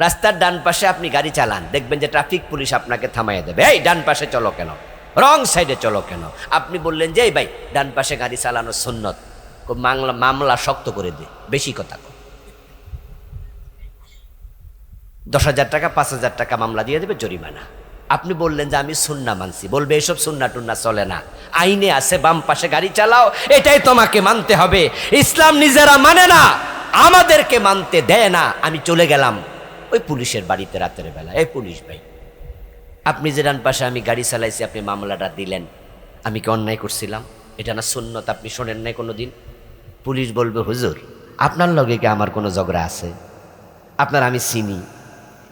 রাস্তার ডান পাশে আপনি গাড়ি চালান, দেখবেন যে ট্রাফিক পুলিশ আপনাকে থামাইয়া দেবে, এই ডান পাশে চলো কেন, রং সাইডে চলো কেন। আপনি বললেন যে এই ভাই ডান পাশে গাড়ি চালানো সুন্নত, মামলা শক্ত করে দে, বেশি কথা কর, 10,000 টাকা 5,000 টাকা মামলা দিয়ে দেবে, জরিমানা। আপনি বললেন যে আমি সুন্না মানছি, বলবে এসব সুন্না টুন্না চলে না, আইনে আছে বাম পাশে গাড়ি চালাও, এটাই তোমাকে মানতে হবে। ইসলাম নিজেরা মানে না, আমাদেরকে মানতে দেয় না। আমি চলে গেলাম ওই পুলিশের বাড়িতে রাতের বেলা, এই পুলিশ ভাই আপনি যে ডান পাশে আমি গাড়ি চালাইছি, আপনি মামলাটা দিলেন, আমি কি অন্যায় করছিলাম? এটা না সুন্নত, আপনি শোনেন নাই কোনো দিন? পুলিশ বলবে হুজুর আপনার লগে কি আমার কোনো ঝগড়া আছে? আপনার আমি চিনি,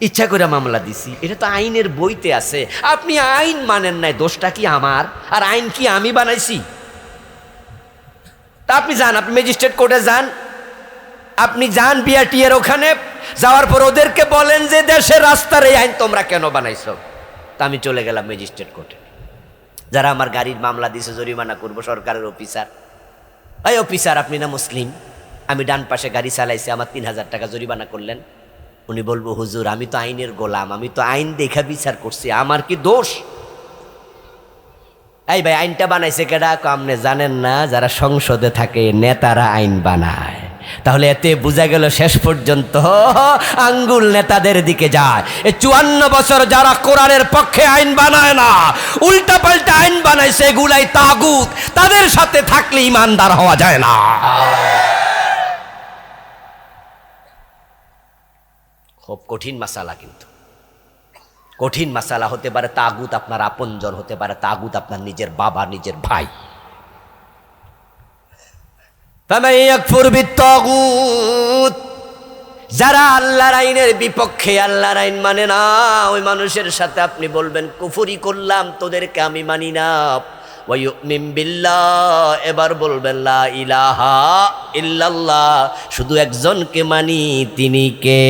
ইচ্ছা করে মামলা দিছি, এটা তো আইনের বইতে আছে, আপনি আইন মানেন নাই, দোষটা কি আমার? আর আইন কি আমি বানাইছি? তা আপনি যান, আপনি ম্যাজিস্ট্রেট কোর্টে যান, আপনি যান বিআরটিএর ওখানে, যাওয়ার পর ওদেরকে বলেন যে দেশের রাস্তার এই আইন তোমরা কেন বানাইছো। তা আমি চলে গেলাম ম্যাজিস্ট্রেট কোর্টে, যারা আমার গাড়ির মামলা দিয়েছে জরিমানা করবো, সরকারের অফিসার, এই অফিসার আপনি না মুসলিম, আমি ডান পাশে গাড়ি চালাইছি, আমার 3,000 টাকা জরিমানা করলেন। উনি বলবো হুজুর আমি তো আইনের গোলাম, আমি তো আইন দেখা বিচার করছি, আমার কি দোষ? এই ভাই আইনটা বানাইছে কেডা? আপনি জানেন না, যারা সংসদে থাকে নেতারা আইন বানায়। তাহলে এতে বোঝা গেল শেষ পর্যন্ত আঙ্গুল নেতাদের দিকে যায়। এই 54 বছর যারা কোরআনের পক্ষে আইন বানায় না, উল্টা পাল্টা আইন বানাইছে, এগুলাই তাগুত, তাদের সাথে থাকলে ইমানদার হওয়া যায় না। খুব কঠিন মাসালা, কিন্তু কঠিন মাসালা। হতে পারে তাগুত আপনার আপনজন, হতে পারে তাগুত আপনার নিজের বাবা, নিজের ভাই। যারা আল্লাহর আইনের বিপক্ষে, আল্লাহর আইন মানে না, ওই মানুষের সাথে আপনি বলবেন কুফরি করলাম, তোদেরকে আমি মানি না। ওয়ায়ুমিন বিল্লাহ, এবার বলবেন লা ইলাহা ইল্লাল্লাহ, শুধু একজনকে মানি, তিনি কে?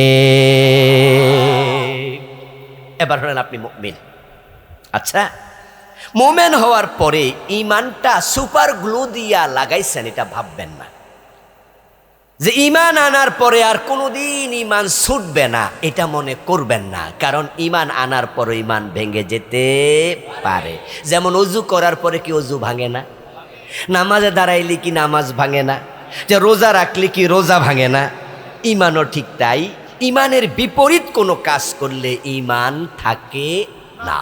এবার হলেন আপনি মুমিন। আচ্ছা, মুমিন হওয়ার পরে ইমানটা সুপার গ্লু দিয়া লাগাইছেন, এটা ভাববেন না যে ইমান আনার পরে আর কোনোদিন ইমান ছুটবে না, এটা মনে করবেন না। কারণ ইমান আনার পরে ইমান ভেঙে যেতে পারে। যেমন অজু করার পরে কি অজু ভাঙে না? নামাজে দাঁড়াইলে কি নামাজ ভাঙে না? যে রোজা রাখলে কি রোজা ভাঙে না? ইমানও ঠিক তাই। ইমানের বিপরীত কোনো কাজ করলে ইমান থাকে না।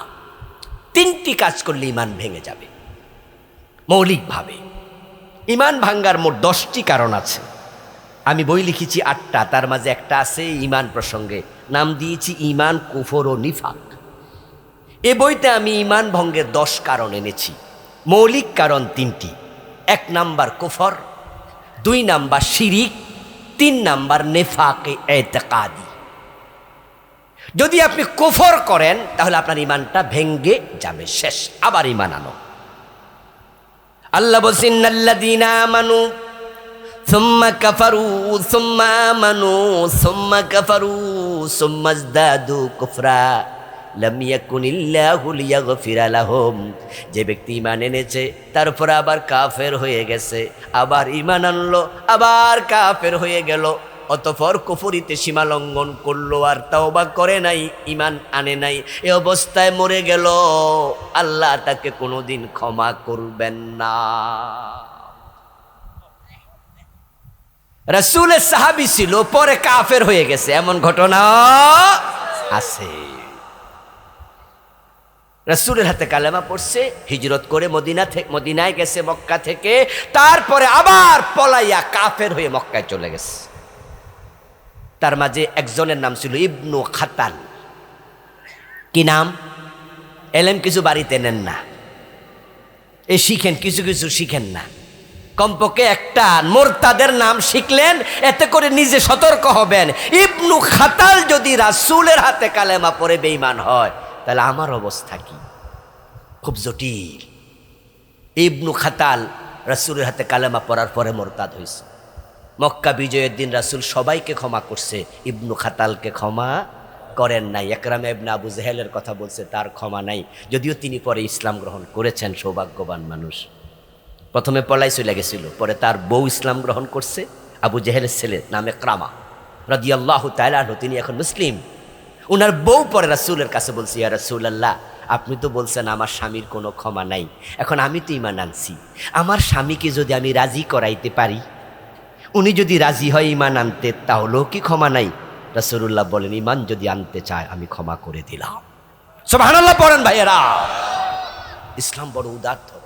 3টি কাজ করলে ইমান ভেঙে যাবে মৌলিকভাবে। ইমান ভাঙ্গার মোট 10টি কারণ আছে। আমি বই লিখেছি 8টা, তার মাঝে একটা আছে ইমান প্রসঙ্গে, নাম দিয়েছি ইমান, কুফর ও নিফাক। এ বইতে আমি ইমান ভঙ্গের 10 কারণ এনেছি। মৌলিক কারণ 3টি। 1 নাম্বার কুফর, 2 নাম্বার শিরিক, 3 নাম্বার নেফাকে এতেকাদি। যদি আপনি কুফর করেন তাহলে আপনার ইমানটা ভেঙ্গে যাবে, শেষ, আবার ইমান আনো। আল্লাহ বলছেন ইন্নাল্লাযীনা আমানু সুম্মা কাফারু সুম্মা আমানু সুম্মা কাফারু সুম্মা ইজদাদু কুফরা লাম ইয়াকুনিল্লাহু লিয়াগফিরা লাহুম। যে ব্যক্তি ঈমান এনেছে তারপর আবার কাফের হয়ে গেছে, আবার ঈমান আনলো, আবার কাফের হয়ে গেল, অতঃপর কুফরিতে সীমা লঙ্ঘন করলো, আর তাওবা করে নাই, ঈমান আনে নাই, এই অবস্থায় মরে গেল, আল্লাহ তাকে কোনোদিন ক্ষমা করবেন না। রাসূলের সাহাবী ছিল, পরে কাফের হয়ে গেছে, এমন ঘটনা আছে। রাসূলের হাতে কালেমা পড়ছে, হিজরত করে মদিনায় গেছে মক্কা থেকে, তারপরে আবার পলাইয়া কাফের হয়ে মক্কায় চলে গেছে। তার মাঝে একজনের নাম ছিল ইবনু খাতাল। কি নাম? এলেম কিছু বাড়িতে নেন না, এ শিখেন, কিছু কিছু শিখেন না, কমপক্ষে একটা মোরতাদের নাম শিখলেন, এতে করে নিজে সতর্ক হবেন। ইবনু খাতাল যদি রাসূলের হাতে কালেমা পড়ে বেঈমান হয়, তাহলে আমার অবস্থা কি? খুব জটিল। ইবনু খাতাল রাসূলের হাতে কালেমা পড়ার পরে মোরতাদ হয়েছে। মক্কা বিজয়ের দিন রাসূল সবাইকে ক্ষমা করছে, ইবনু খাতালকে ক্ষমা করেন নাই। ইকরামা ইবনে আবু জাহেলের কথা বলছে, তার ক্ষমা নাই, যদিও তিনি পরে ইসলাম গ্রহণ করেছেন, সৌভাগ্যবান মানুষ। প্রথমে পলাই চলে গেছিল, পরে তার বউ ইসলাম গ্রহণ করছে, আবু জাহেলের ছেলে নামে ইকরামা রাদিয়াল্লাহু তাআলা আনহু, তিনি এখন মুসলিম। উনার বউ পরে রাসূলের কাছে বলছে, ইয়া রাসূলুল্লাহ, আপনি তো বলছেন আমার স্বামীর কোনো ক্ষমা নাই, এখন আমি তো ঈমান আনছি, আমার স্বামীকে যদি আমি রাজি করাইতে পারি, উনি যদি রাজি হয় ঈমান আনতে, তাহলেও কি ক্ষমা নাই? রাসূলুল্লাহ বলেন, ঈমান যদি আনতে চায় আমি ক্ষমা করে দিলাম। সুবহানাল্লাহ পড়েন ভাইয়েরা। ইসলাম বড় উদার ধর্ম।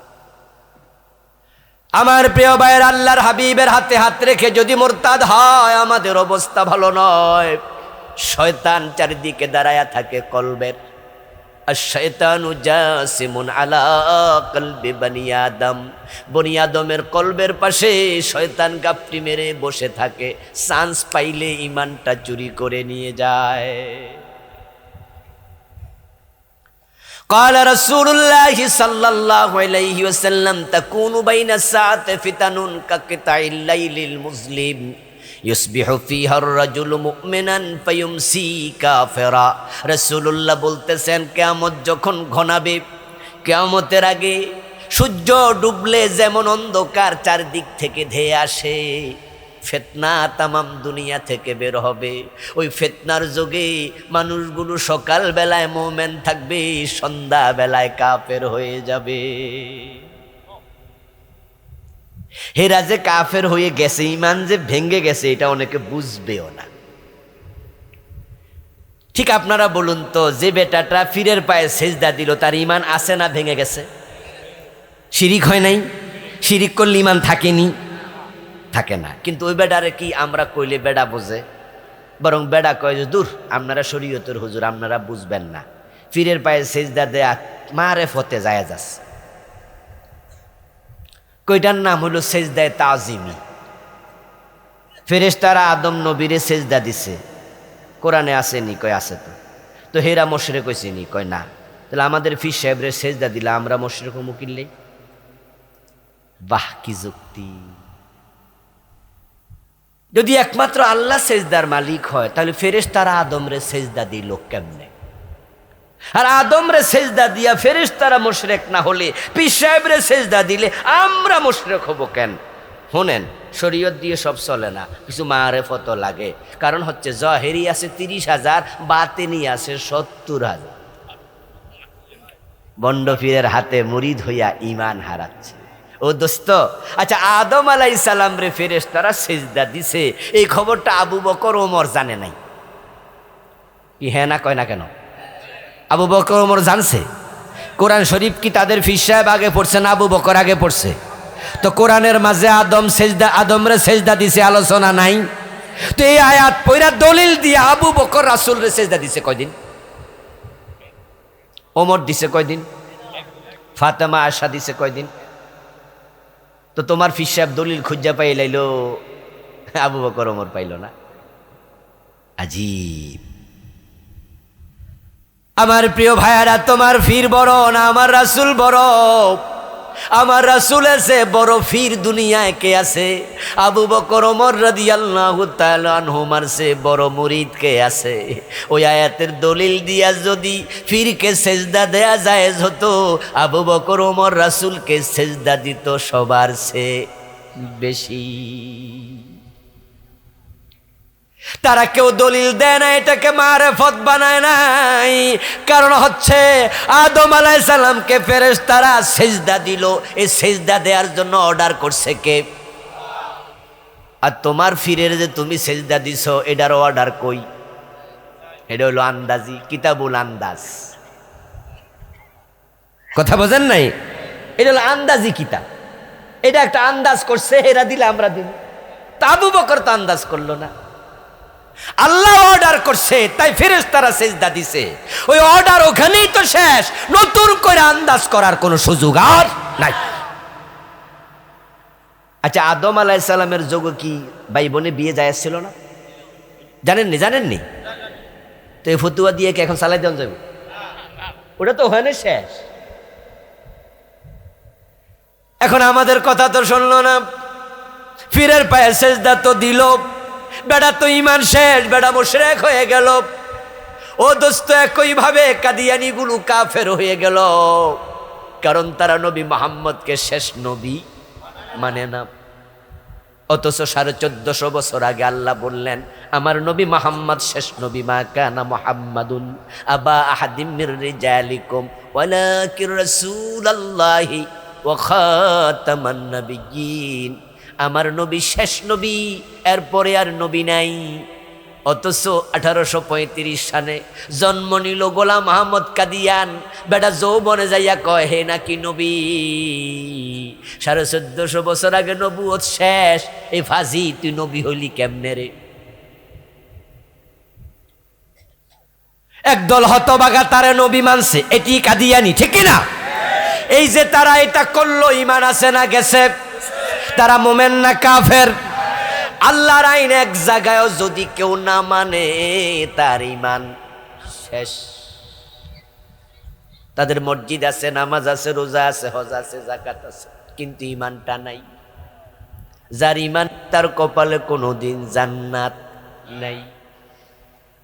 আমার প্রিয় ভাইয়ের, আল্লাহর হাবিবের হাতে হাত রেখে যদি মুরতাদ হয়, আমাদের অবস্থা ভালো নয়। শয়তান চারিদিকে দাঁড়ায়া থাকে কলবের। আশ-শায়তানু জাসিমুন আলা কলবি বনি আদম। বনি আদমের কলবের পাশে শয়তান গাপটি মেরে বসে থাকে, চান্স পাইলে ঈমানটা চুরি করে নিয়ে যায়। قال رسول الله صلى الله عليه وسلم تكون بين الساعة فتن كقطع الليل المظلم يصبح فيها الرجل مؤمنا فيمسي كافرا। রাসূলুল্লাহ বলতেছেন, কিয়ামত যখন ঘনাবে, কিয়ামতের আগে সূর্য ডুবলে যেমন অন্ধকার চারদিক থেকে ধেয়ে আসে, ফিতনা তামাম দুনিয়া থেকে বের হবে। ওই ফিতনার যোগে মানুষগুলো সকাল বেলায় মুমিন থাকবে, সন্ধ্যা বেলায় কাফের হয়ে যাবে। হেরা যে কাফের হয়ে গেছে, ঈমান যে ভেঙে গেছে, এটা অনেকে বুঝবেও না। ঠিক আপনারা বলুন তো, যে বেটাটা ফিরের পায়ে সেজদা দিল, তার ঈমান আছে না ভেঙে গেছে? শিরিক হয় নাই? শিরিক করলে ঈমান থাকেনি? থাকে না। কিন্তু ওই বেডারে কি আমরা কইলে বেডা বোঝে? বরং বেডা কয় যে, দূর, আপনারা শরীয়তের হুজুর, আপনারা বুঝবেন না, ফিরের পায়ে সেজদা দেয়া মারেফতে জায়েজ আছে। কইটার নাম হলো সেজদায়ে তাজিমি। ফেরেশতারা আদম নবীরে সেজদা দিছে, কোরআনে আসেনি? কয় আছে। তো হেরা মুশরিক হইছেনি? কয় না। তাহলে আমাদের ফির সাহেবরে সেজদা দিলা, আমরা মুশরিক হমু কিনলে? বাহ, কি যুক্তি! যদি একমাত্র আল্লাহ সেজদার মালিক হয়, তাহলে ফেরেশতারা আদমরে সেজদা দিল কেমনে? আর আদমরে সেজদা দিয়া ফেরেশতারা মুশরিক না হলে, পীর সাহেবরে সেজদা দিলে আমরা মুশরিক হব কেন? শোনেন, শরীয়ত দিয়ে সব চলে না, কিছু মারেফত লাগে। কারণ হচ্ছে, জাহেরি আছে 30,000, বাতিনি আছে 70,000। বন্ড পীরের হাতে মুরিদ হইয়া ঈমান হারাচ্ছে। ও দোস্ত, আচ্ছা, আদম আলাইহিস সালাম রে ফেরেশতারা সেজদা দিছে, এই খবরটা আবু বকর ওমর জানে নাই? কি হ্যাঁ না কয় না কেন? আবু বকর ওমর জানছে? কোরআন শরীফ কি তাদের ফির সাহেব আগে পড়ছে না আবু বকর আগে পড়ছে? তো কোরআনের মাঝে আদমরে সেজদা দিছে আলোচনা নাই? তো এই আয়াত পয়রা দলিল দিয়ে আবু বকর রাসূল রে সেজদা দিছে কয়দিন? ওমর দিছে কয়দিন? ফাতেমা আয়েশা দিছে কয়দিন? তো তোমার ফির সাহেব দলিল খুঁজা পাই লাইলো, আবু বকর ওমর পাইল না। আজীব। আমার প্রিয় ভাইয়ারা, তোমার ফির বড় না আমার রাসূল বড়? আমার রাসূলের চেয়ে বড় ফির দুনিয়ায় কে আছে? আবু বকর ওমর রাদিয়াল্লাহু তাআলা আনহুমার চেয়ে বড় মুরিদ কে আছে? ওই আয়াতের দলিল দিয়া যদি ফিরকে সেজদা দেয়া জায়েজ হতো, আবু বকর ওমর রাসূলকে সেজদা দিত সবার চেয়ে বেশি। তারা কেউ দলিল দেয় না, এটাকে মারেফত বানায় নাই। কারণ হচ্ছে, আদম আলাইহিস সালামকে ফেরেশতারা সেজদা দিল, এই সেজদা দেওয়ার জন্য অর্ডার করছে কে? আর তোমার ফিরের যে তুমি সেজদা দিছো, এটার অর্ডার কই? এটা হলো আন্দাজি, কিতাবুল আন্দাজ। কথা বোঝেন নাই? এটা হলো আন্দাজি কিতাব। এটা একটা আন্দাজ করছে, এরা দিলে আমরা দিব। তা আবু বকর তো আন্দাজ করলো না, আল্লাহ অর্ডার করছে, তাই ফেরেশতারা সেজদা দিছে। ওই অর্ডার ওখানেই তো শেষ, নতুন করে আন্দাজ করার কোনো সুযোগ আর নাই। আচ্ছা, আদম আলাইহিস সালামের যুগে কি ভাই বোনে বিয়ে জায়েজ ছিল না? জানেননি? তো এই ফতুয়া দিয়ে কি এখন চালাই দেওয়া যাবে? ওটা তো ওখানে শেষ। এখন আমাদের কথা তো শুনলো না, ফিরের পায়ে সেজদা তো দিল, বেটা তো ঈমান শেষ, বেটা মুশরিক হয়ে গেল। ও দোস্ত, একইভাবে কাদিয়ানি গুলো কাফের হয়ে গেল, কারণ তারা নবী মুহাম্মদকে শেষ নবী মানে না। অথচ 1450 বছর আগে আল্লাহ বললেন আমার নবী মুহাম্মদ শেষ নবী, মা কানা মুহাম্মাদুন আবা আহাদিম মির রিজালিকুম ওয়ালাকির রাসূলুল্লাহি ওয়া খাতামান নাবিয়্যিন। আমার নবী শেষ নবী, এরপরে আর নবী নাই। অথচ 1835 সালে জন্ম নিল গোলাম আহমদ কাদিয়ান। বেটা যৌবনে যাইয়া কয় হে নাকি নবী। 1450 বছর আগে নবুয়ত শেষ, এই ফাজি তুই নবী হইলি কেমনে রে? একদল হতবাগা তারে নবী মানছে, এটি কাদিয়ানি, ঠিক কিনা? এই যে তারা এটা করলো, ঈমান আছে না গেছে? তারা মুমিন না কাফের? আল্লাহর আইন এক জায়গায়ও যদি কেউ না মানে তার ঈমান শেষ। তাদের মসজিদ আছে, নামাজ আছে, রোজা আছে, হজ আছে, যাকাত আছে, কিন্তু ঈমানটা নাই। যার ঈমান তার কপালে কোনোদিন জান্নাত নাই।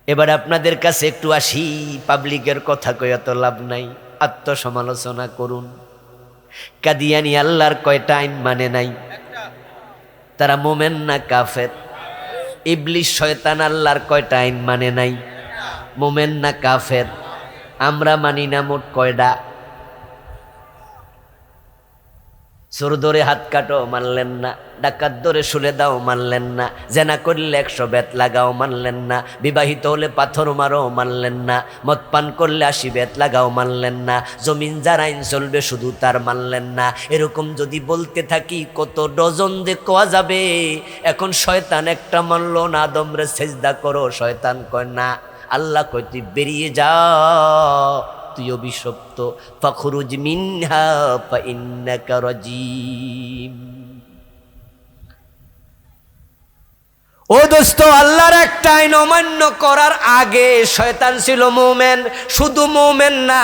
এবার আপনাদের কাছে একটু আসি, পাবলিকের কথা কইয়া তো লাভ নাই, আত্মসমালোচনা করুন। কাদিয়ানি আল্লাহর কয়টা আইন মানে নাই? তারা মোমেন না কাফের? ইবলিস শয়তান আল্লাহর কয়টা আইন মানে নাই? মোমেন না কাফের? আমরা মানি না মোট কয়টা? চোর ধরে হাত কাটো মানলেন না, ডাকাত ধরে শুলে দাও মানলেন না, জেনা করলে 100 বেত লাগাও মানলেন না, বিবাহিত হলে পাথর মারো মানলেন না, মদ পান করলে 80 বেত লাগাও মানলেন না, জমিন যার আইন চলবে শুধু তার মানলেন না। এরকম যদি বলতে থাকি কত ডজন যে কোয়া যাবে। এখন শয়তান একটা মানলো না, আদমরে সেজদা করো, শয়তান কয় না। আল্লাহ কয় তুই বেরিয়ে যা, তুই অভিশপ্ত, ফাখরুজ মিনহা ফাইন্নাকা রাজিম। ও দোস্ত, আল্লাহর একটা আইন অমান্য করার আগে শয়তান ছিল মুমিন। শুধু মুমিন না,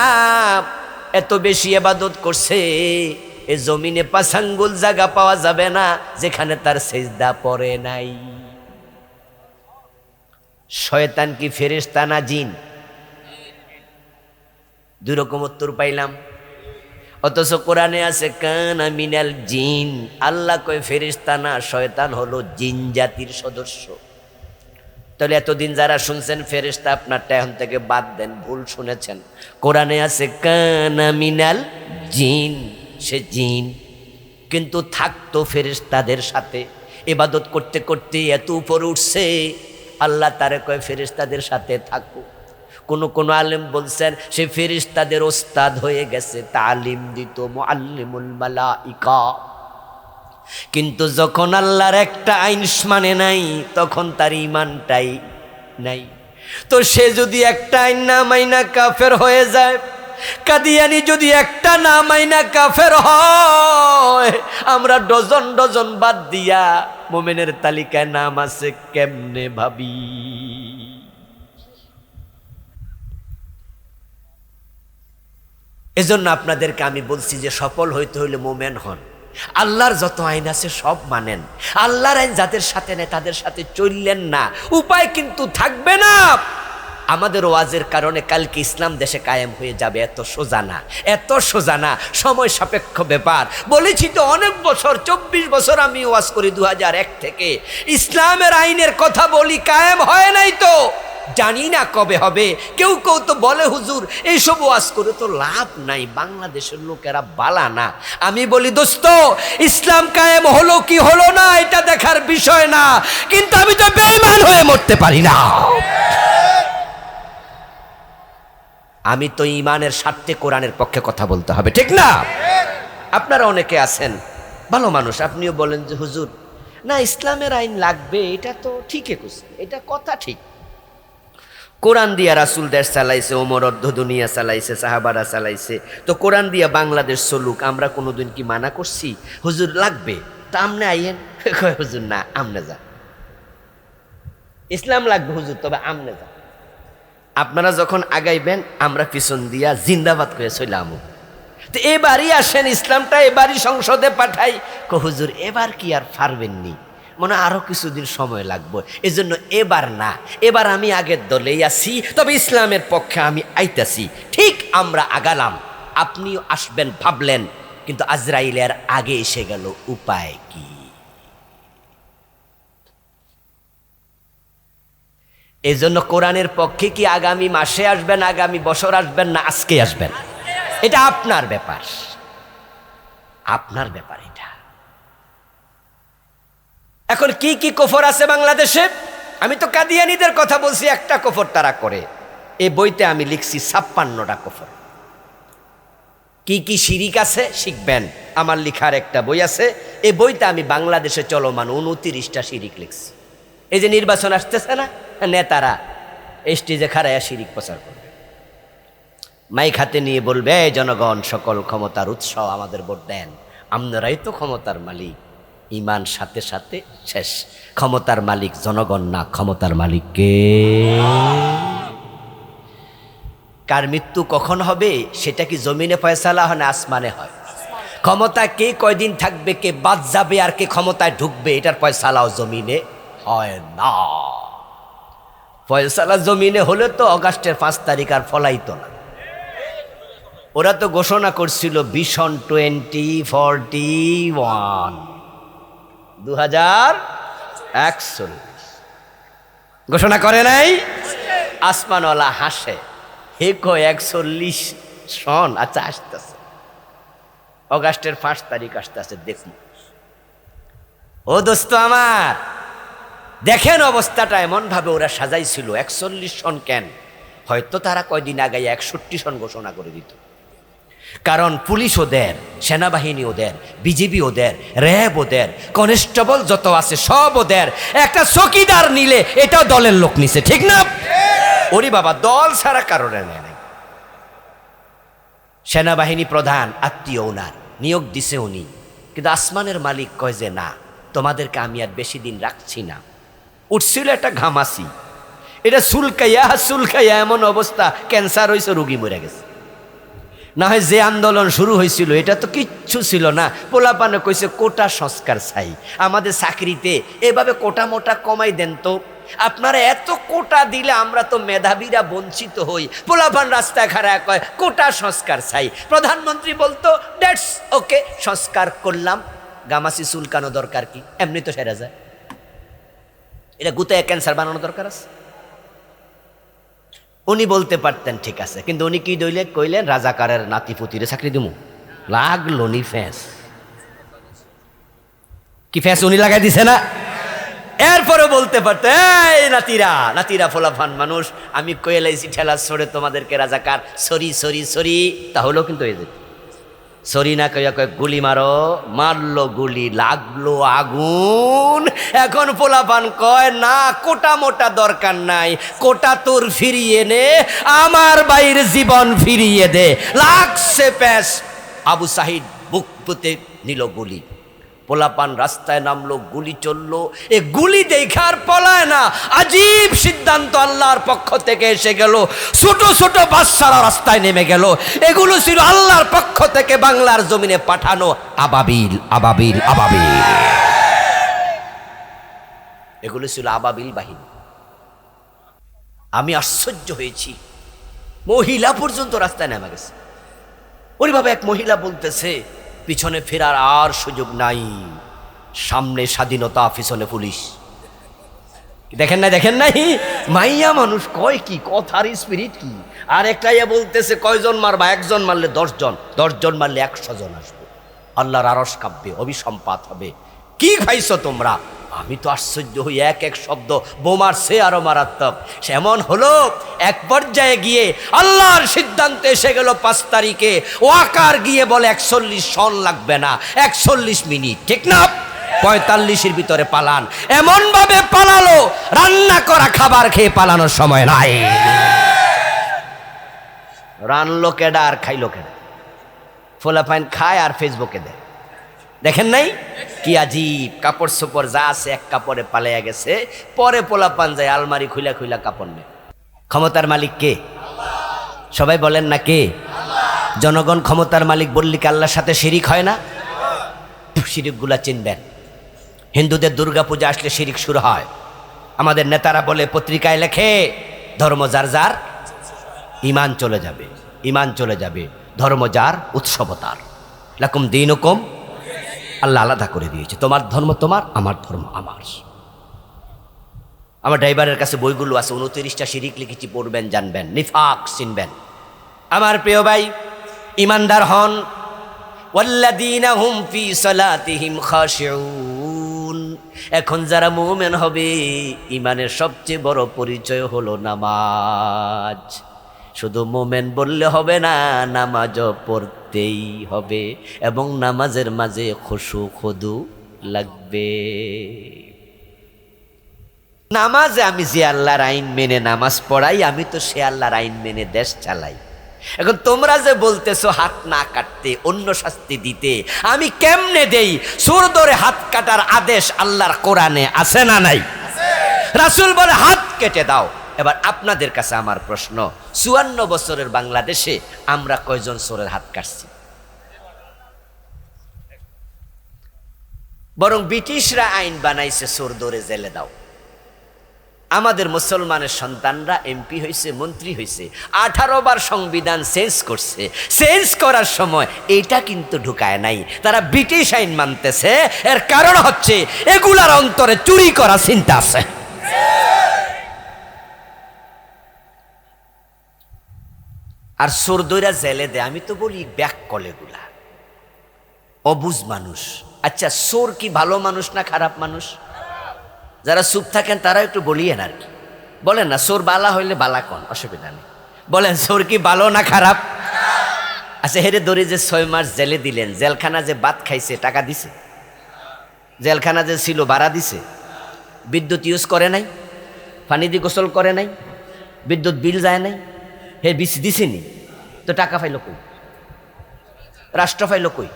এত বেশি ইবাদত করছে এ জমিনে 5 আঙ্গুল জায়গা পাওয়া যাবে না যেখানে তার সিজদা পড়ে নাই। শয়তান কি ফেরেশতা না জিন? দুই রকম উত্তর পাইলাম। অথচ কোরআনে আছে কানা মিনাল জিন। আল্লাহ কয় ফেরেশতা না, শয়তান হলো জিন জাতির সদস্য। তাহলে এতদিন যারা শুনছেন ফেরেশতা, আপনারটা এখন থেকে বাদ দেন, ভুল শুনেছেন। কোরআনে আছে কানা মিনাল জিন, সে জিন, কিন্তু থাকতো ফেরেশতাদের সাথে। ইবাদত করতে করতে এত উপরে উঠছে, আল্লাহ তারে কয় ফেরেশতাদের সাথে থাকো। কোন আলেম বলছেন সে ফেরেশতাদের ওস্তাদ হয়ে গেছে, তালিম দিত, মুআল্লিমুল মালাইকা। কিন্তু যখন আল্লাহর একটা আইন মানে নাই, তখন তার ঈমানটাই নাই। তো সে যদি একটা আইন না মাইনা কাফের হয়ে যায়, কাদিয়ানি যদি একটা না মাইনা কাফের হয়, আমরা ডজন ডজন বাদ দিয়া মুমিনের তালিকায় নাম আছে কেমনে ভাবি? এজন্য আপনাদেরকে আমি বলছি যে সফল হইতে হইলে মুমিন হন। আল্লাহর যত আইন আছে সব মানেন। আল্লাহর আইন যাদের সাথে নেই তাদের সাথে চললেন না, উপায় কিন্তু থাকবে না। আমাদের ওয়াজের কারণে কালকে ইসলাম দেশে কায়েম হয়ে যাবে, এত সোজা না, এত সোজা না, সময় সাপেক্ষ ব্যাপার। বলেছি তো অনেক বছর, 24 বছর আমি ওয়াজ করি, 2001 থেকে ইসলামের আইনের কথা বলি, কায়েম হয় নাই তো জানি না কবে হবে। কেউ কেউ তো বলে হুজুর এইসব ওয়াজ করে তো লাভ নাই, বাংলাদেশের লোকেরা বালা না। আমি বলি দোস্ত, ইসলাম কায়েম হলো কি হলো না এটা দেখার বিষয় না, কিন্তু আমি তো বেঈমান হয়ে মরতে পারি না। আমি তো ঈমানের স্বার্থে কোরআনের পক্ষে কথা বলতে হবে, ঠিক না? আপনারা অনেকে আছেন ভালো মানুষ, আপনিও বলেন যে হুজুর না ইসলামের আইন লাগবে, এটা তো ঠিকই কইছে, এটা কথা ঠিক। কোরআন দিয়া রাসূল দেশ চালাইছে, ওমর অর্ধ দুনিয়া চালাইছে, সাহাবারা চালাইছে, তো কোরআন দিয়া বাংলাদেশ চলুক, আমরা কোনোদিন কি মানা করছি হুজুর লাগবে? তা আমনে আইয়েন, কয় হুজুর না আমনে যা, ইসলাম লাগবে হুজুর তবে আমনে যা। আপনারা যখন আগাইবেন আমরা পিছন দিয়া জিন্দাবাদ করে চলাম। তো এবারই আসেন, ইসলামটা এবারই সংসদে পাঠাই। হুজুর এবার কি আর পারবেননি, মনে আরো কিছুদিন সময় লাগবে, এজন্য এবার না, এবার আমি আগের দলেই আছি, তবে ইসলামের পক্ষে আমি আইতাছি। ঠিক আমরা আগালাম, আপনিও আসবেন ভাবলেন, কিন্তু আজরাইলের আগে এসে গেল। উপায় কি? এই জন্য কোরআনের পক্ষে কি আগামী মাসে আসবেন, আগামী বছর আসবেন, না আজকে আসবেন, এটা আপনার ব্যাপার, আপনার ব্যাপার এটা। এখন কি কি কুফর আছে বাংলাদেশে? আমি তো কাদিয়ানীদের কথা বলছি, একটা কুফর তারা করে। এই বইতে আমি লিখছি 56টা কুফর। কি কি শিরিক আছে শিখবেন, আমার লিখার একটা বই আছে। এই বইতে আমি বাংলাদেশে চলমান 29টা শিরিক লিখছি। এই যে নির্বাচন আসতেছে না, নেতারা স্টেজে খাড়াইয়া শিরিক প্রচার করবে, মাইক হাতে নিয়ে বলবে, এই জনগণ সকল ক্ষমতার উৎস, আমাদের ভোট দেন, আপনারাই তো ক্ষমতার মালিক। ইমান সাথে সাথে শেষ। ক্ষমতার মালিক জনগণ না, ক্ষমতার মালিক কে? কার মৃত্যু কখন হবে সেটা কি জমিনে ফয়সালা হয় না আসমানে হয়? ক্ষমতা কে কয়দিন থাকবে, কে বাদ যাবে, আর কে ক্ষমতায় ঢুকবে, এটার ফয়সালাও জমিনে হয় না। ফয়সালা জমিনে হলে তো অগাস্টের 5 তারিখ আর ফলাইতো না। ওরা তো ঘোষণা করছিল ভিশন 2041, 2041 ঘোষণা করে নাই? আসমানওয়ালা হাসে, হে কয় 41 সন, আচ্ছা আসতেছে, অগাস্টের 5 তারিখ আসতেছে, দেখুন। ও দোস্ত আমার, দেখেন অবস্থাটা এমন ভাবে ওরা সাজাইছিল। 41 সন কেন? হয়তো তারা কয়দিন আগে 61 সন ঘোষণা করে দিত। কারণ পুলিশ ওদের, সেনাবাহিনী ওদের, বিজিবি ওদের, র্যাব ওদের, কনস্টেবল যত আছে সব ওদের। একটা চকিদার নিলে এটাও দলের লোক নিছে, ঠিক না? ওরে বাবা, দল ছাড়া কারণে নেয় নাই। সেনাবাহিনী প্রধান আত্মীয় ওনার, নিয়োগ দিছে উনি, কিন্তু আসমানের মালিক কয় যে না, তোমাদেরকে আমি আর বেশি দিন রাখছি না। উঠছিল একটা ঘামাসি, এটা সুলকাইয়া এমন অবস্থা, ক্যান্সার হয়েছে, রুগী মরে গেছে। না হয় যে আন্দোলন শুরু হয়েছিল এটা তো কিচ্ছু ছিল না। পোলাপানে কইছে কোটা সংস্কার চাই, আমাদের চাকরিতে এভাবে কোটা মোটা কমাই দেন তো, আপনারা এত কোটা দিলে আমরা তো মেধাবীরা বঞ্চিত হই। পোলাপান রাস্তায় খাড়ায় কয় কোটা সংস্কার চাই। প্রধানমন্ত্রী বলতো দ্যাটস ওকে, সংস্কার করলাম। গামাসি চুলকানো দরকার কি, এমনি তো সেরা যায়। এটা গুতায় ক্যান্সার বানানো দরকার আছে? উনি বলতে পারতেন ঠিক আছে, কিন্তু উনি কি কইলেন, রাজাকারের নাতিপুতিরে চাকরি দিমু। লাগলো নি ফ্যাঁস, কি ফ্যাঁস উনি লাগাই দিছে না? এরপরে বলতে পারতো, এই নাতিরা ফোলাফান মানুষ, আমি কয়েলাইছি ঠেলা ছড়ে তোমাদেরকে রাজাকার, সরি সরি সরি, তাহলেও কিন্তু এই যেত সরি না কইয়া কয় গুলি মারো, মারলো গুলি, লাগলো আগুন। এখন পোলাপান কয় না, কোটা মোটা দরকার নাই, কোটা তোর ফিরিয়ে নে, আমার বাইর জীবন ফিরিয়ে দে। লাগছে প্যাস, আবু সাহিদ বুক পুঁতে নিল গুলি। পোলাপান রাস্তায় নামলো, গুলি চললো। এ গুলি দেখার পলায় না, আজীব সিদ্ধান্ত আল্লাহর পক্ষ থেকে এসে গেল। ছোট ছোট বাচ্চারা রাস্তায় নেমে গেল। এগুলো ছিল আল্লাহর পক্ষ থেকে বাংলার জমিনে পাঠানো আবাবিল, আবাবিল, আবাবিল। এগুলো ছিল আবাবিল বাহিনী। আমি আশ্চর্য হয়েছি, মহিলা পর্যন্ত রাস্তায় নেমে গেছে। ওইভাবে এক মহিলা বলতেছে, পিছনে ফেরার আর সুযোগ নাই, সামনে স্বাধীনতা, পিছনে পুলিশ। দেখেন নাই মাইয়া মানুষ কয় কি, কথার স্পিরিট কি। আর একটাইয়া বলতেছে, কয়জন মারবা? একজন মারলে 10 জন, 10 জন মারলে 100 জন আসবে, আল্লাহর আরশ কাঁপবে, অভিসম্পাত হবে। কি খাইছো তোমরা? আমি তো আশ্চর্য হই, এক এক শব্দ বোমার সে আরো মারাত্মক। এমন হলো এক পর্যায়ে গিয়ে আল্লাহর সিদ্ধান্ত এসে গেল 5 তারিখে, ওয়াকার গিয়ে বলে 41 সন লাগবে না, 41 মিনিট, ঠিক না? 45-এর ভিতরে পালান। এমন ভাবে পালালো, রান্না করা খাবার খেয়ে পালানোর সময় নাই। রানলো কেডা আর খাইলো কেডা? ফোলাফাইন খায় আর ফেসবুকে দেয়। দেখেন নাই কি আজীব, কাপড় চোপড় যা আছে এক কাপড়ে পালাইয়া গেছে। পরে পোলাপান যায় আলমারি খুইলা খুইলা কাপড় নেয়। ক্ষমতার মালিক কে? সবাই বলেন না কে? জনগণ ক্ষমতার মালিক বললি কি আল্লাহর সাথে শিরিক হয় না? শিরিকগুলা চিনবেন। হিন্দুদের দুর্গা পূজা আসলে শিরিক শুরু হয়। আমাদের নেতারা বলে, পত্রিকায় লেখে, ধর্ম যার যার, ইমান চলে যাবে, ইমান চলে যাবে, ধর্ম যার, উৎসবতার, লাকুম দীনুকুম। আল্লাহ আলাদা করে দিয়েছে, তোমার ধর্ম তোমার, আমার ধর্ম আমার। আমার ড্রাইভারের কাছে বইগুলো আছে, 29টা শিরিক লিখেছি, পড়বেন জানবেন, নিফাক চিনবেন। আমার প্রিয় ভাই, ইমানদার হন। ওয়াল্লাযীনা হুম ফি সালাতিহিম খাশিউন। এখন যারা মুমিন হবে, ইমানের সবচেয়ে বড় পরিচয় হলো নামাজ। শুধু মুমিন বললে হবে না, নামাজও পড়তেই হবে, এবং নামাজের মাঝে খুশু খুদু লাগবে। নামাজে আমি যে আল্লাহর আইন মেনে নামাজ পড়াই, আমি তো সে আল্লাহর আইন মেনে দেশ চালাই। এখন তোমরা যে বলতেছো হাত না কাটতে, অন্য শাস্তি দিতে, আমি কেমনে দেই? সুর ধরে হাত কাটার আদেশ আল্লাহর কোরআনে আছে না নাই? রাসূল বলে হাত কেটে দাও। এবার আপনাদের কাছে আমার প্রশ্ন, 54 বছরের বাংলাদেশে আমরা কয়জন চোরের হাত কাটছি? বরং ব্রিটিশরা আইন বানাইছে চোর ধরে জেলে দাও। আমাদের মুসলমানের সন্তানরা এমপি হয়েছে, মন্ত্রী হয়েছে, 18 বার সংবিধান চেঞ্জ করছে। চেঞ্জ করার সময় এইটা কিন্তু ঢুকায় নাই, তারা ব্রিটিশ আইন মানতেছে। এর কারণ হচ্ছে এগুলার অন্তরে চুরি করা চিন্তা আছে। আর চোর দইরা জেলে দেয়, আমি তো বলি ব্যাক কলেগুলা অবুঝ মানুষ। আচ্ছা, চোর কি ভালো মানুষ না খারাপ মানুষ? যারা চুপ থাকেন তারা একটু বলিয়েন আর কি, বলেন না চোর বালা হইলে বালা কোন, অসুবিধা নেই, বলেন চোর কি ভালো না খারাপ? আচ্ছা, হেরে ধরে যে 6 মাস জেলে দিলেন, জেলখানা যে ভাত খাইছে টাকা দিছে? জেলখানা যে ছিল ভাড়া দিছে? বিদ্যুৎ ইউজ করে নাই? পানি দিয়ে গোসল করে নাই? বিদ্যুৎ বিল যায় নাই? হে বিষ দিছেনি তো টাকা পাইল কই? রাষ্ট্র পাইল কই?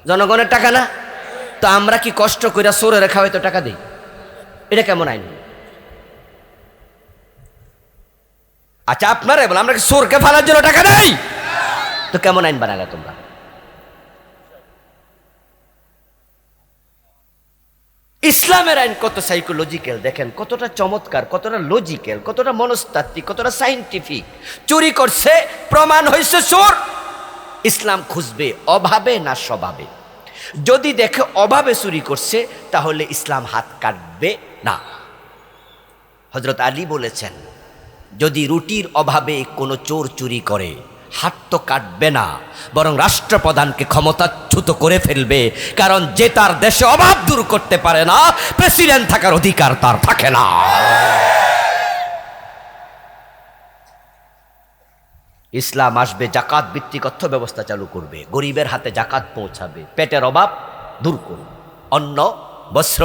জনগণের টাকা না? তো আমরা কি কষ্ট কইরা চোরের খাওয়াই তো টাকা দিই? এটা কেমন আইন? আচ্ছা, আপনারা বলেন আমরা কি চোরকে ফালার জন্য টাকা দেই? তো কেমন আইন বানালে তোমরা? ইসলামের আইন কত সাইকোলজিক্যাল দেখেন, কতটা চমৎকার, কতটা লজিক্যাল, কতটা মনস্তাত্ত্বিক, কতটা সাইন্টিফিক। চুরি করছে, প্রমাণ হয়েছে চোর, ইসলাম খুঁজবে অভাবে না স্বভাবে। যদি দেখে অভাবে চুরি করছে, তাহলে ইসলাম হাত কাটবে না। হযরত আলী বলেছেন, যদি রুটির অভাবে কোনো চোর চুরি করে, হাত তো কাটবে না, বরং রাষ্ট্রপ্রধানকে ক্ষমতাচ্যুত করে ফেলবে। কারণ যে তার দেশে অভাব দূর করতে পারে না, প্রেসিডেন্ট থাকার অধিকার তার থাকে না। ইসলাম আসবে, জাকাত ভিত্তিক অর্থ ব্যবস্থা চালু করবে, গরিবের হাতে জাকাত পৌঁছাবে, পেটের অভাব দূর করবে, অন্ন, বস্ত্র,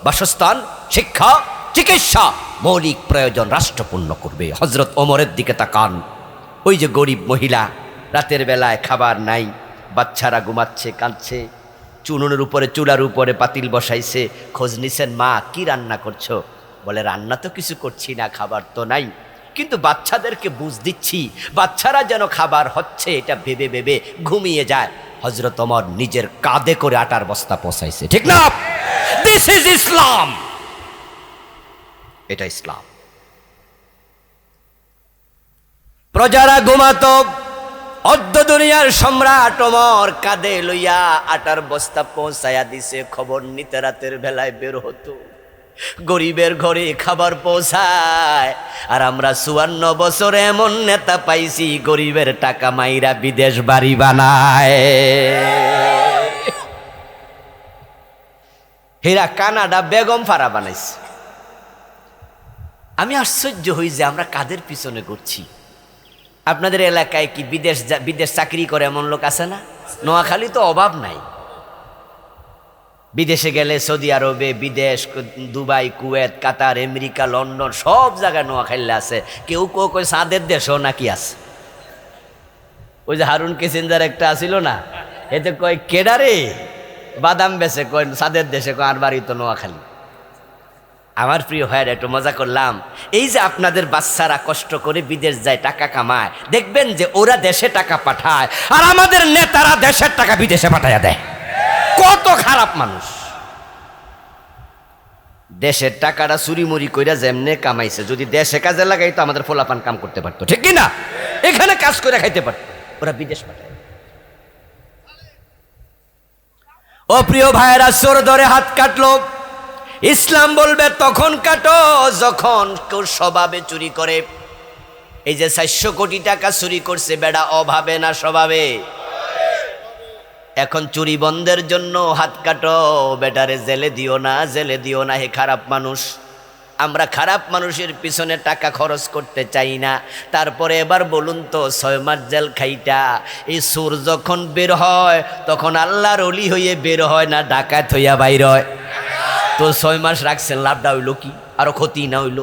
বাসস্থান, শিক্ষা, চিকিৎসা, মৌলিক প্রয়োজন রাষ্ট্র পূর্ণ করবে। হযরত ওমরের দিকে তাকান, ওই যে গরিব মহিলা, রাতের বেলায় খাবার নাই, বাচ্চারা ঘুমাচ্ছে, কাঁদছে, চুনুনের উপরে, চুলার উপরে পাতিল বসাইছে, খোঁজ নিছেন, মা কি রান্না করছো? বলে রান্না তো কিছু করছি না, খাবার তো নাই, কিন্তু বাচ্চাদেরকে বুঝ দিচ্ছি, বাচ্চারা যেন খাবার হচ্ছে এটা ভেবে ভেবে ঘুমিয়ে যায়। হযরত ওমর নিজের কাঁধে করে আটার বস্তা পৌঁছাইছে, ঠিক না? দিস ইজ ইসলাম। এটা ইসলাম। প্রজারা ঘুমাতো, অর্ধ দুনিয়ার সম্রাট ওমর কাঁধে লইয়া আটার বস্তা পৌঁছায়া দিছে। খবর নিতে রাতের বেলায় বের হতো, গরিবের ঘরে খাবার পৌঁছায়। আর আমরা 54 বছরে এমন নেতা পাইছি, গরিবের টাকা মাইরা বিদেশ বাড়ি বানায়। হেরা কানাডা বেগম ফারা বানাইছে। আমি আশ্চর্য হই যে আমরা কাদের পিছনে ঘুরছি। আপনাদের এলাকায় কি বিদেশ চাকরি করে এমন লোক আছে না? নোয়াখালী তো অভাব নাই। বিদেশে গেলে সৌদি আরবে, বিদেশ, দুবাই, কুয়েত, কাতার, আমেরিকা, লন্ডন, সব জায়গায় নোয়াখালী আছে। কেউ কেউ কই সাদের দেশও নাকি আছে। ওই যে হারুন কিসিঞ্জার একটা আসিল না, এতে কয় কেডারে বাদাম বেচে, কয় সাদের দেশে, কয় আর বাড়ি তো নোয়াখালী। আমার প্রিয় ভাইয়েরা, একটু মজা করলাম। এই যে আপনাদের বাচ্চারা কষ্ট করে বিদেশ যায়, টাকা কামায়, দেখবেন যে ওরা দেশে টাকা পাঠায়, আর আমাদের নেতারা দেশের টাকা বিদেশে পাঠাইয়া দেয়। কত খারাপ মানুষ! দেশের টাকাটা চুরিমুরি কইরা যেমনে কামাইছে, যদি দেশে কাজে লাগাই তো আমাদের ফোলাপান কাম করতে পারতো, ঠিক কিনা? এখানে কাজ করে খাইতে পারতো, ওরা বিদেশ পাঠায়। ও প্রিয় ভাইয়েরা, চোর ধরে হাত কাটলো, ইসলাম বলবে তখন কাটো যখন কেউ স্বভাবে চুরি করে। এই যে 400 কোটি টাকা চুরি করছে, বেড়া অভাবে না স্বভাবে? এখন চুরি বন্ধের জন্য হাত কাটো, বেটারে জেলে দিও না, জেলে দিও না, হে খারাপ মানুষ। আমরা খারাপ মানুষের পিছনে টাকা খরচ করতে চাই না। তারপরে এবার বলুন তো, 6 মাস জেল খাইটা এই সুর যখন বের হয় তখন আল্লাহর ওলি হয়ে বের হয় না ডাকাত হইয়া বাইর হয়? তো 6 মাস রাখছেন, লাভটা হইল কি? আরো ক্ষতি না হইল?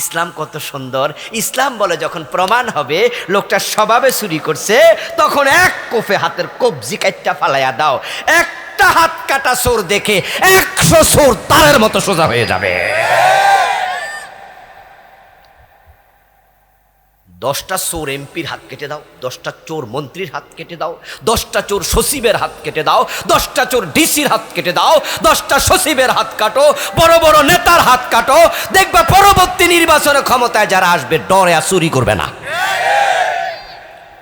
ইসলাম কত সুন্দর। ইসলাম বলে যখন প্রমাণ হবে লোকটা স্বভাবে চুরি করছে, তখন এক কোফে হাতের কবজি কাটটা ফালাইয়া দাও। একটা হাত কাটা চোর দেখে 100 চোর তারের মতো সোজা হয়ে যাবে। 10টা চোর এমপির হাত কেটে দাও, 10টা চোর মন্ত্রীর হাত কেটে দাও, 10টা চোর সচিবের হাত কেটে দাও, 10টা চোর ডিসির হাত কেটে দাও, 10টা সচিবের হাত কাটো, বড় বড় নেতার হাত কাটো, দেখবা পরবর্তী নির্বাচনে ক্ষমতায় যারা আসবে ডরে আর চুরি করবে না।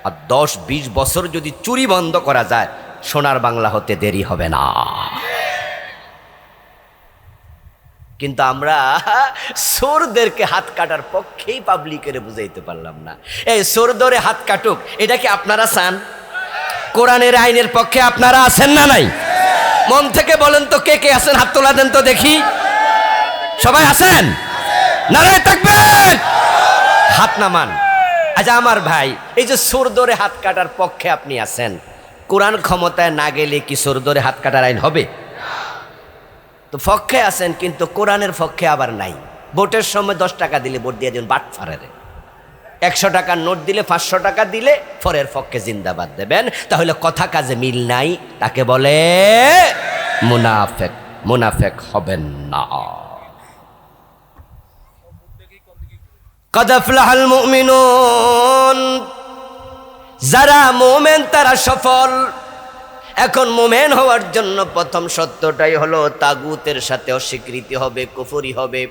আর 10-20 বছর যদি চুরি বন্ধ করা যায়, সোনার বাংলা হতে দেরি হবে না। কিন্তু আমরা চোরদেরকে হাত কাটার পক্ষেই পাবলিকের বুঝাইতে পারলাম না। এই চোর ধরে হাত কাটুক, এটা কি আপনারা চান? কোরআনের আইনের পক্ষে আপনারা আছেন না নাই? মন থেকে বলেন তো, কে কে আছেন? হাত তোলা দেন তো দেখি। সবাই আছেন? নারায়ে তাকবীর! হাত নামান। আচ্ছা আমার ভাই, এই যে চোর ধরে হাত কাটার পক্ষে আপনি আছেন, কোরআন ক্ষমতায় না গেলে কি চোর ধরে হাত কাটার আইন হবে? তো পক্ষে আছেন, কিন্তু কোরআনের পক্ষে আবার নাই। ভোটের সময় 10 টাকা দিলে ভোট দিয়ে দিন বাটফারেরে, 100 টাকার নোট দিলে 500 টাকা দিলে ফরের পক্ষে জিন্দাবাদ দেবেন। তাহলে কথা কাজে মিল নাই, তাকে বলে মুনাফেক। মুনাফেক হবেন না। কদ আফলাহাল মুমিনুন, যারা মুমিন তারা সফল। এখন মুমিন হওয়ার জন্য প্রথম সত্যটাই হলো তাগুতের সাথে অস্বীকৃতি হবে, কুফরি হবে।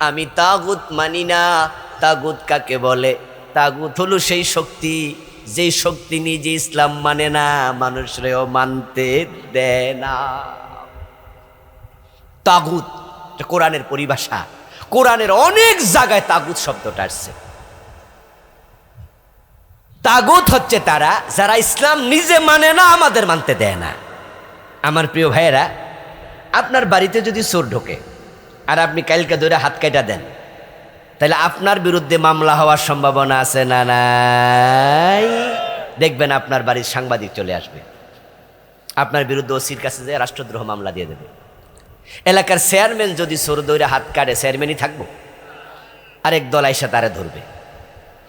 আমি তাগুত মানি না। তাগুত কাকে বলে? তাগুত হলো সেই শক্তি, যেই শক্তি নিজে ইসলাম মানে না, মানুষরেও মানতে দেয় না। তাগুত কোরআনের পরিভাষা, কোরআনের অনেক জায়গায় তাগুত শব্দটা আসছে। তাগুত হচ্ছে তারা যারা ইসলাম নিজে মানে না, আমাদের মানতে দেয় না। আমার প্রিয় ভাইয়েরা, আপনার বাড়িতে যদি চোর ঢোকে আর আপনি কালকে ধরে হাত কাটা দেন, তাহলে আপনার বিরুদ্ধে মামলা হওয়ার সম্ভাবনা আছে না নাই? দেখবেন আপনার বাড়ির সাংবাদিক চলে আসবে, আপনার বিরুদ্ধে ওসির কাছে যে রাষ্ট্রদ্রোহ মামলা দিয়ে দেবে। এলাকার চেয়ারম্যান যদি চোর ধরে হাত কাটে, চেয়ারম্যানই থাকবো, আরেক দল আইসা তারে ধরবে।